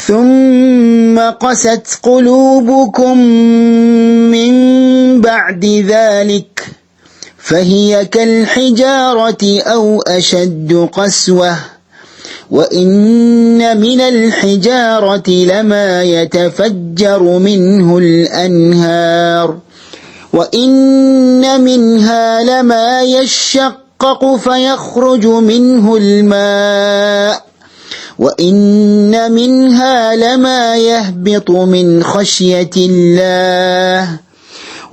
ثم قست قلوبكم من بعد ذلك فهي كالحجارة أو أشد قسوة وإن من الحجارة لما يتفجر منه الأنهار وإن منها لما يشقق فيخرج منه الماء وإن منها لما يهبط من خشية الله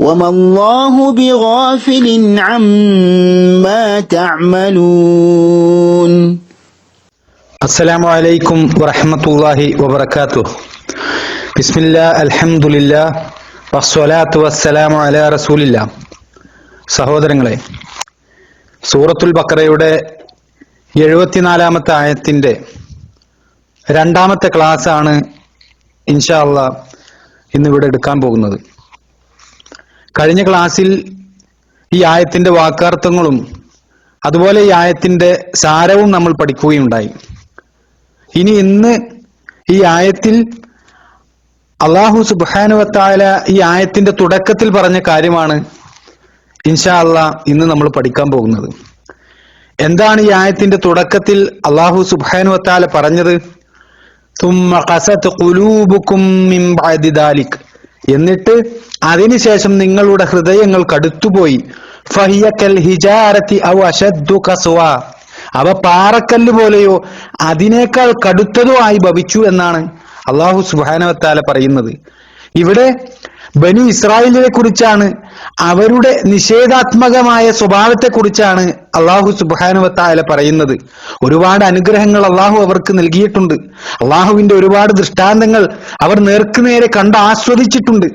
وما الله بغافل عما تعملون. അസ്സലാമു അലൈക്കും വറഹ്മത്തുള്ളാഹി വബറകാതുഹു. ബിസ്മില്ലാ അൽഹംദുലില്ലാ വസ്സലാത്തു വസ്സലാമു അലാ റസൂലില്ലാ. സഹോദരങ്ങളെ, സൂറത്തുൽ ബഖറയുടെ 74-ാമത്തെ ആയത്തിന്റെ രണ്ടാമത്തെ ക്ലാസ് ആണ് ഇൻഷാ അല്ലാഹ് ഇന്നിവിടെ എടുക്കാൻ പോകുന്നത്. കഴിഞ്ഞ ക്ലാസ്സിൽ ഈ ആയത്തിന്റെ വാക്കാർത്ഥങ്ങളും അതുപോലെ ഈ ആയത്തിന്റെ സാരവും നമ്മൾ പഠിക്കുകയുണ്ടായി. ഇനി ഇന്ന് ഈ ആയത്തിൽ അല്ലാഹു സുബ്ഹാനഹു വ തആല ഈ ആയത്തിന്റെ തുടക്കത്തിൽ പറഞ്ഞ കാര്യമാണ് ഇൻഷാ അല്ലാഹ് ഇന്ന് നമ്മൾ പഠിക്കാൻ പോകുന്നത്. എന്താണ് ഈ ആയത്തിന്റെ തുടക്കത്തിൽ അല്ലാഹു സുബ്ഹാനഹു വ തആല പറഞ്ഞത്? തുമ്മ ഖസത് ഖുലൂബുകും മിൻ ബഅദി ദാലിക്, എന്നിട്ട് അതിനുശേഷം നിങ്ങളുടെ ഹൃദയങ്ങൾ കടുത്തുപോയി. ഫഹിയ കൽ ഹിജാരതി ഔ അശദ്ദു ഖസ്വാ, അവ പാറക്കല്ല് പോലെയോ അതിനേക്കാൾ കടുത്തതോ ആയി ഭവിച്ചു എന്നാണ് അല്ലാഹു സുബ്ഹാനഹു വ തആല പറയുന്നത്. ഇവിടെ ബനി ഇസ്രായേലിനെ കുറിച്ചാണ്, അവരുടെ നിഷേധാത്മകമായ സ്വഭാവത്തെ കുറിച്ചാണ് അല്ലാഹു സുബ്ഹാനഹു വ തആല പറയുന്നത്. ഒരുപാട് അനുഗ്രഹങ്ങൾ അല്ലാഹു അവർക്ക് നൽകിയിട്ടുണ്ട്. അല്ലാഹുവിന്റെ ഒരുപാട് ദൃഷ്ടാന്തങ്ങൾ അവർ നേർക്കുനേരെ കണ്ട് ആസ്വദിച്ചിട്ടുണ്ട്.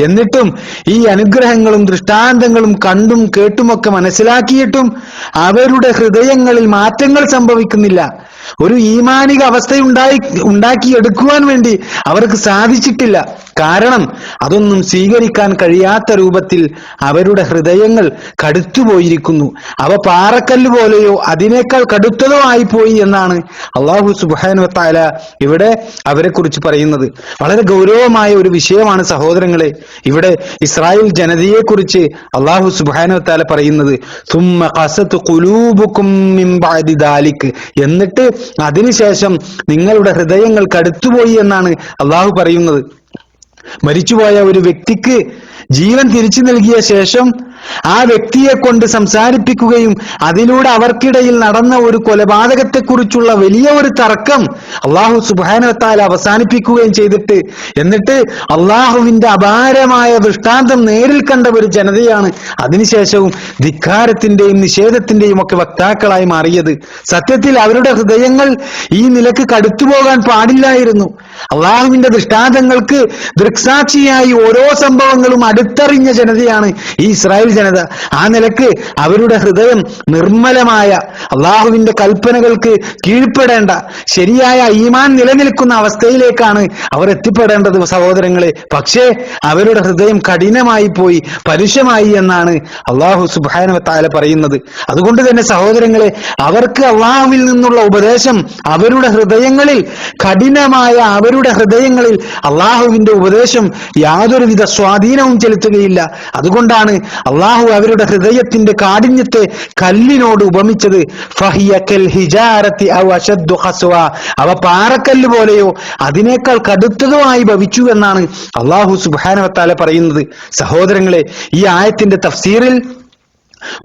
എന്നിട്ടും ഈ അനുഗ്രഹങ്ങളും ദൃഷ്ടാന്തങ്ങളും കണ്ടും കേട്ടുമൊക്കെ മനസ്സിലാക്കിയിട്ടും അവരുടെ ഹൃദയങ്ങളിൽ മാറ്റങ്ങൾ സംഭവിക്കുന്നില്ല. ഒരു ഈമാനിക അവസ്ഥ ഉണ്ടാക്കിയെടുക്കുവാൻ വേണ്ടി അവർക്ക് സാധിച്ചിട്ടില്ല. കാരണം അതൊന്നും സ്വീകരിക്കാൻ കഴിയാത്ത രൂപത്തിൽ അവരുടെ ഹൃദയങ്ങൾ കടുത്തുപോയിരിക്കുന്നു. അവ പാറക്കല്ല് പോലെയോ അതിനേക്കാൾ കടുത്തതോ ആയിപ്പോയി എന്നാണ് അല്ലാഹു സുബ്ഹാനഹു വ തആല ഇവിടെ അവരെ കുറിച്ച് പറയുന്നത്. വളരെ ഗൗരവമായ ഒരു വിഷയമാണ് സഹോദരങ്ങളെ. ഇവിടെ ഇസ്രായേൽ ജനതയെ കുറിച്ച് അല്ലാഹു സുബ്ഹാനഹു വ തആല പറയുന്നത് സുമ്മ ഖസത് ഖുലൂബുകും മിൻ ബഅദി ദാലിക്, എന്നിട്ട് അതിനുശേഷം നിങ്ങളുടെ ഹൃദയങ്ങൾ കടുത്തുപോയി എന്നാണ് അല്ലാഹു പറയുന്നത്. മരിച്ചുപോയ ഒരു വ്യക്തിക്ക് ജീവൻ തിരിച്ചു നൽകിയ ശേഷം ആ വ്യക്തിയെ കൊണ്ട് സംസാരിപ്പിക്കുകയും അതിലൂടെ അവർക്കിടയിൽ നടന്ന ഒരു കൊലപാതകത്തെക്കുറിച്ചുള്ള വലിയ ഒരു തർക്കം അല്ലാഹു സുബ്ഹാനഹു വ തആല അവസാനിപ്പിക്കുകയും ചെയ്തിട്ട്, എന്നിട്ട് അല്ലാഹുവിന്റെ അപാരമായ ദൃഷ്ടാന്തം നേരിൽ കണ്ട ഒരു ജനതയാണ് അതിനുശേഷവും ധിക്കാരത്തിന്റെയും നിഷേധത്തിന്റെയും ഒക്കെ വക്താക്കളായി മാറിയത്. സത്യത്തിൽ അവരുടെ ഹൃദയങ്ങൾ ഈ നിലക്ക് കടുത്തുപോകാൻ പാടില്ലായിരുന്നു. അല്ലാഹുവിന്റെ ദൃഷ്ടാന്തങ്ങൾക്ക് ദൃക്സാക്ഷിയായി ഓരോ സംഭവങ്ങളും അടുത്തറിഞ്ഞ ജനതയാണ് ഈ ഇസ്രായേൽ ജനത. ആ നിലക്ക് അവരുടെ ഹൃദയം നിർമ്മലമായ അല്ലാഹുവിന്റെ കൽപ്പനകൾക്ക് കീഴ്പ്പെടേണ്ട ശരിയായ ഈമാൻ നിലനിൽക്കുന്ന അവസ്ഥയിലേക്കാണ് അവർ എത്തിപ്പെടേണ്ടത് സഹോദരങ്ങളെ. പക്ഷേ അവരുടെ ഹൃദയം കഠിനമായി പോയി, പരുഷമായി എന്നാണ് അല്ലാഹു സുബ്ഹാനഹു വ തആല പറയുന്നത്. അതുകൊണ്ട് തന്നെ സഹോദരങ്ങളെ, അവർക്ക് അല്ലാഹുവിൽ നിന്നുള്ള ഉപദേശം അവരുടെ ഹൃദയങ്ങളിൽ കഠിനമായ അവരുടെ ഹൃദയങ്ങളിൽ അല്ലാഹുവിന്റെ ഉപദേശം യാതൊരുവിധ സ്വാധീനവും ചെലുത്തുകയില്ല. അതുകൊണ്ടാണ് അല്ലാഹു അവരുടെ ഹൃദയത്തിന്റെ കാഠിന്യത്തെ കല്ലിനോട് ഉപമിച്ചത്. ഫഹിയ കൽ ഹിജാരതി ഔ അശദ്ദു ഖസ്വാ, അവ പാറക്കല്ല് പോലെയോ അതിനേക്കാൾ കടുത്തതോ ആയി ഭവിച്ചു എന്നാണ് അല്ലാഹു സുബ്ഹാനഹു വ തആല പറയുന്നത്. സഹോദരങ്ങളെ, ഈ ആയത്തിന്റെ തഫ്സീറിൽ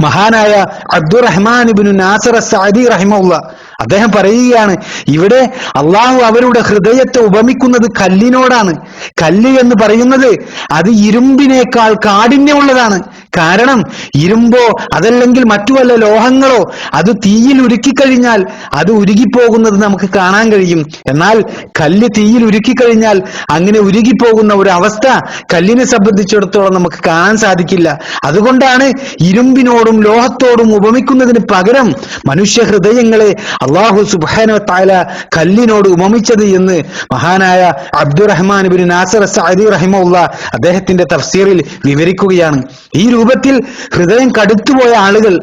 മഹാനായ അബ്ദുറഹ്മാൻ ഇബ്നു നാസിർ അസ്സഅദി റഹിമഹുല്ലാഹ് അദ്ദേഹം പറയുകയാണ്, ഇവിടെ അല്ലാഹു അവരുടെ ഹൃദയത്തെ ഉപമിക്കുന്നത് കല്ലിനോടാണ്. കല്ല് എന്ന് പറയുന്നത് അത് ഇരുമ്പിനേക്കാൾ കാഠിന്യമുള്ളതാണ്. കാരണം ഇരുമ്പോ അതല്ലെങ്കിൽ മറ്റു വല്ല ലോഹങ്ങളോ അത് തീയിൽ ഉരുക്കിക്കഴിഞ്ഞാൽ അത് ഉരുകിപ്പോകുന്നത് നമുക്ക് കാണാൻ കഴിയും. എന്നാൽ കല്ല് തീയിൽ ഉരുക്കിക്കഴിഞ്ഞാൽ അങ്ങനെ ഉരുകിപ്പോകുന്ന ഒരു അവസ്ഥ കല്ലിനെ സംബന്ധിച്ചിടത്തോളം നമുക്ക് കാണാൻ സാധിക്കില്ല. അതുകൊണ്ടാണ് ഇരുമ്പിനോടും ലോഹത്തോടും ഉപമിക്കുന്നതിന് പകരം മനുഷ്യ ഹൃദയങ്ങളെ അല്ലാഹു സുബ്ഹാനഹു വ തആല കല്ലിനോട് ഉപമിച്ചത് എന്ന് മഹാനായ അബ്ദുറഹ്മാൻ ഇബ്നു നാസിർ അസ്സഅദി റഹിമഹുല്ലാഹ് അദ്ദേഹത്തിന്റെ തഫ്സീറിൽ വിവരിക്കുകയാണ്. ഈ രൂപത്തിൽ ഹൃദയം കടുത്തുപോയ ആളുകൾ,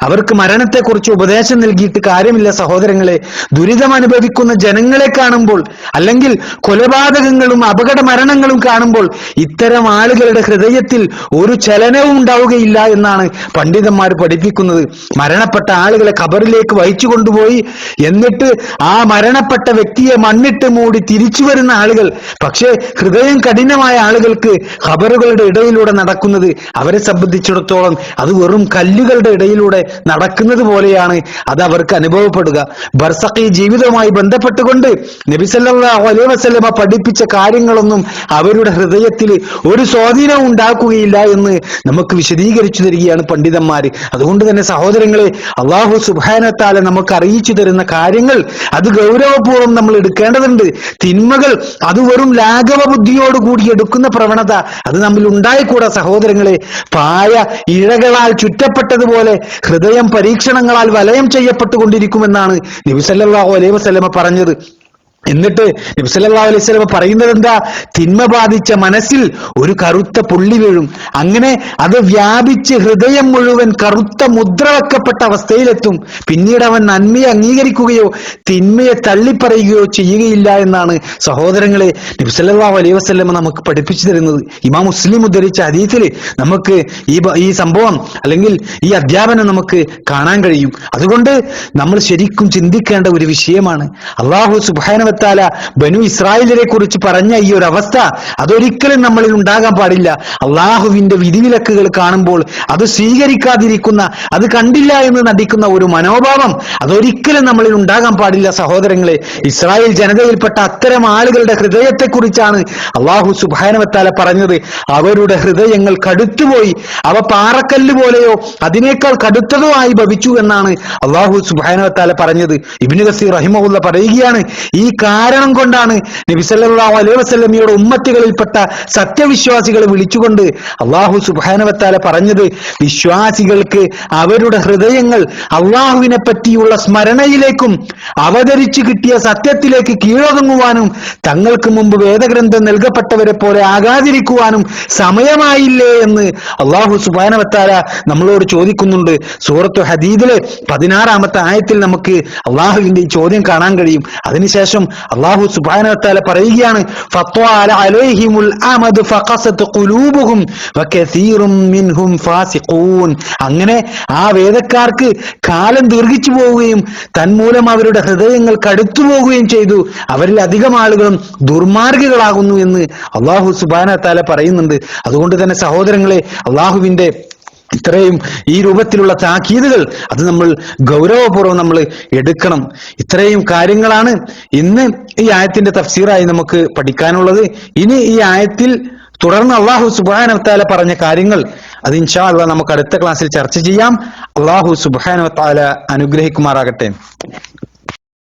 അവർക്ക് മരണത്തെക്കുറിച്ച് ഉപദേശം നൽകിയിട്ട് കാര്യമില്ല സഹോദരങ്ങളെ. ദുരിതം അനുഭവിക്കുന്ന ജനങ്ങളെ കാണുമ്പോൾ, അല്ലെങ്കിൽ കൊലപാതകങ്ങളും അപകട മരണങ്ങളും കാണുമ്പോൾ ഇത്തരം ആളുകളുടെ ഹൃദയത്തിൽ ഒരു ചലനവും ഉണ്ടാവുകയില്ല എന്നാണ് പണ്ഡിതന്മാർ പഠിപ്പിക്കുന്നത്. മരണപ്പെട്ട ആളുകളെ ഖബറിലേക്ക് വഹിച്ചു കൊണ്ടുപോയി എന്നിട്ട് ആ മരണപ്പെട്ട വ്യക്തിയെ മണ്ണിട്ട് മൂടി തിരിച്ചു വരുന്ന ആളുകൾ, പക്ഷേ ഹൃദയം കഠിനമായ ആളുകൾക്ക് ഖബറുകളുടെ ഇടയിലൂടെ നടക്കുന്നത് അവരെ സംബന്ധിച്ചിടത്തോളം അത് വെറും കല്ലുകളുടെ ഇടയിലൂടെ നടക്കുന്നത് പോലെയാണ് അത് അവർക്ക് അനുഭവപ്പെടുക. ബർസഖി ജീവിതവുമായി ബന്ധപ്പെട്ടുകൊണ്ട് നബി സല്ലല്ലാഹു അലൈഹി വസല്ലമ പഠിപ്പിച്ച കാര്യങ്ങളൊന്നും അവരുടെ ഹൃദയത്തിൽ ഒരു സ്വാധീനവും ഉണ്ടാക്കുകയില്ല എന്ന് നമുക്ക് വിശദീകരിച്ചു തരികയാണ് പണ്ഡിതന്മാർ. അതുകൊണ്ട് തന്നെ സഹോദരങ്ങളെ, അല്ലാഹു സുബ്ഹാനഹു വ തആല നമുക്ക് അറിയിച്ചു തരുന്ന കാര്യങ്ങൾ അത് ഗൗരവപൂർവ്വം നമ്മൾ എടുക്കേണ്ടതുണ്ട്. തിന്മകൾ അത് വെറും ലാഘവ ബുദ്ധിയോടുകൂടി എടുക്കുന്ന പ്രവണത അത് നമ്മിൽ ഉണ്ടായിക്കൂടാ സഹോദരങ്ങളെ. പായ ഇഴകളാൽ ചുറ്റപ്പെട്ടതുപോലെ ഹൃദയം പരീക്ഷണങ്ങളാൽ വലയം ചെയ്യപ്പെട്ടുകൊണ്ടിരിക്കുമെന്നാണ് നബി സല്ലല്ലാഹു അലൈഹി വസല്ലമ പറഞ്ഞത്. എന്നിട്ട് നബി സല്ലല്ലാഹു അലൈഹി വസല്ലം പറയുന്നത് എന്താ? തിന്മ ബാധിച്ച മനസ്സിൽ ഒരു കറുത്ത പുള്ളി വീഴും. അങ്ങനെ അത് വ്യാപിച്ച് ഹൃദയം മുഴുവൻ കറുത്ത മുദ്ര വെക്കപ്പെട്ട അവസ്ഥയിലെത്തും. പിന്നീട് അവൻ നന്മയെ അംഗീകരിക്കുകയോ തിന്മയെ തള്ളിപ്പറയുകയോ ചെയ്യുകയില്ല എന്നാണ് സഹോദരങ്ങളെ നബി സല്ലല്ലാഹു അലൈഹി വസല്ലം നമുക്ക് പഠിപ്പിച്ചു തരുന്നത്. ഇമാം മുസ്ലിം ഉദ്ധരിച്ച ഹദീസിൽ നമുക്ക് ഈ സംഭവം അല്ലെങ്കിൽ ഈ അധ്യാപനം നമുക്ക് കാണാൻ കഴിയും. അതുകൊണ്ട് നമ്മൾ ശരിക്കും ചിന്തിക്കേണ്ട ഒരു വിഷയമാണ്. അല്ലാഹു സുബ്ഹാനഹു ബനു ഇസ്രായേലിനെ കുറിച്ച് പറഞ്ഞ ഈ ഒരു അവസ്ഥ അതൊരിക്കലും നമ്മളിൽ ഉണ്ടാകാൻ പാടില്ല. അള്ളാഹുവിന്റെ വിധിവിലക്കുകൾ കാണുമ്പോൾ അത് സ്വീകരിക്കാതിരിക്കുന്ന, അത് കണ്ടില്ല എന്ന് നടിക്കുന്ന ഒരു മനോഭാവം അതൊരിക്കലും നമ്മളിൽ ഉണ്ടാകാൻ പാടില്ല സഹോദരങ്ങളെ. ഇസ്രായേൽ ജനതയിൽപ്പെട്ട അത്തരം ആളുകളുടെ ഹൃദയത്തെക്കുറിച്ചാണ് അള്ളാഹു സുബ്ഹാനഹു വ തആല പറഞ്ഞത്. അവരുടെ ഹൃദയങ്ങൾ കടുത്തുപോയി, അവ പാറക്കല്ല് പോലെയോ അതിനേക്കാൾ കടുത്തതോ ആയി ഭവിച്ചു എന്നാണ് അള്ളാഹു സുബ്ഹാനഹു വ തആല പറഞ്ഞത്. ഇബ്നു കസീർ റഹിമഹുല്ലാഹ് പറയുകയാണ്, ഈ കാരണം കൊണ്ടാണ് നബി സല്ലല്ലാഹു അലൈഹി വസല്ലമയുടെ ഉമ്മത്തികളിൽപ്പെട്ട സത്യവിശ്വാസികളെ വിളിച്ചുകൊണ്ട് അല്ലാഹു സുബ്ഹാനഹു വ തആല പറഞ്ഞത്, വിശ്വാസികൾക്ക് അവരുടെ ഹൃദയങ്ങൾ അള്ളാഹുവിനെ പറ്റിയുള്ള സ്മരണയിലേക്കും അവതരിച്ചു കിട്ടിയ സത്യത്തിലേക്ക് കീഴടങ്ങുവാനും തങ്ങൾക്ക് മുമ്പ് വേദഗ്രന്ഥം നൽകപ്പെട്ടവരെ പോലെ ആകാതിരിക്കുവാനും സമയമായില്ലേ എന്ന് അല്ലാഹു സുബ്ഹാനഹു വ തആല നമ്മളോട് ചോദിക്കുന്നുണ്ട്. സൂറത്തു ഹദീദിലെ 16-ാമത്തെ ആയത്തിൽ നമുക്ക് അള്ളാഹുവിന്റെ ഈ ചോദ്യം കാണാൻ കഴിയും. അതിനുശേഷം അല്ലാഹു സുബ്ഹാനഹു വ തആല പറയുകയാണ്, ഫത്വാല അലൈഹിമുൽ അമദ് ഫഖസത് ഖുലൂബുഹും വകസീറും മിൻഹും ഫാസിഖൂൻ. അങ്ങനെ ആ വേദക്കാർക്ക് കാലം ദീർഘിച്ചു പോവുകയും തന്മൂലം അവരുടെ ഹൃദയങ്ങൾ കടുത്തു പോവുകയും ചെയ്തു. അവരിൽ അധികം ആളുകളും ദുർമാർഗികളാകുന്നു എന്ന് അല്ലാഹു സുബ്ഹാനഹു വ തആല പറയുന്നുണ്ട്. അതുകൊണ്ട് തന്നെ സഹോദരങ്ങളെ, അല്ലാഹുവിന്റെ ഇത്രയും ഈ രൂപത്തിലുള്ള താക്കീതുകൾ അത് നമ്മൾ ഗൗരവപൂർവ്വം നമ്മൾ എടുക്കണം. ഇത്രയും കാര്യങ്ങളാണ് ഇന്ന് ഈ ആയത്തിന്റെ തഫ്സീറായി നമുക്ക് പഠിക്കാനുള്ളത്. ഇനി ഈ ആയത്തിൽ തുടർന്ന് അല്ലാഹു സുബ്ഹാനഹു വ തആല പറഞ്ഞ കാര്യങ്ങൾ അത് ഇൻഷാ അല്ലാഹ് നമുക്ക് അടുത്ത ക്ലാസ്സിൽ ചർച്ച ചെയ്യാം. അല്ലാഹു സുബ്ഹാനഹു വ തആല അനുഗ്രഹിക്കുമാറാകട്ടെ.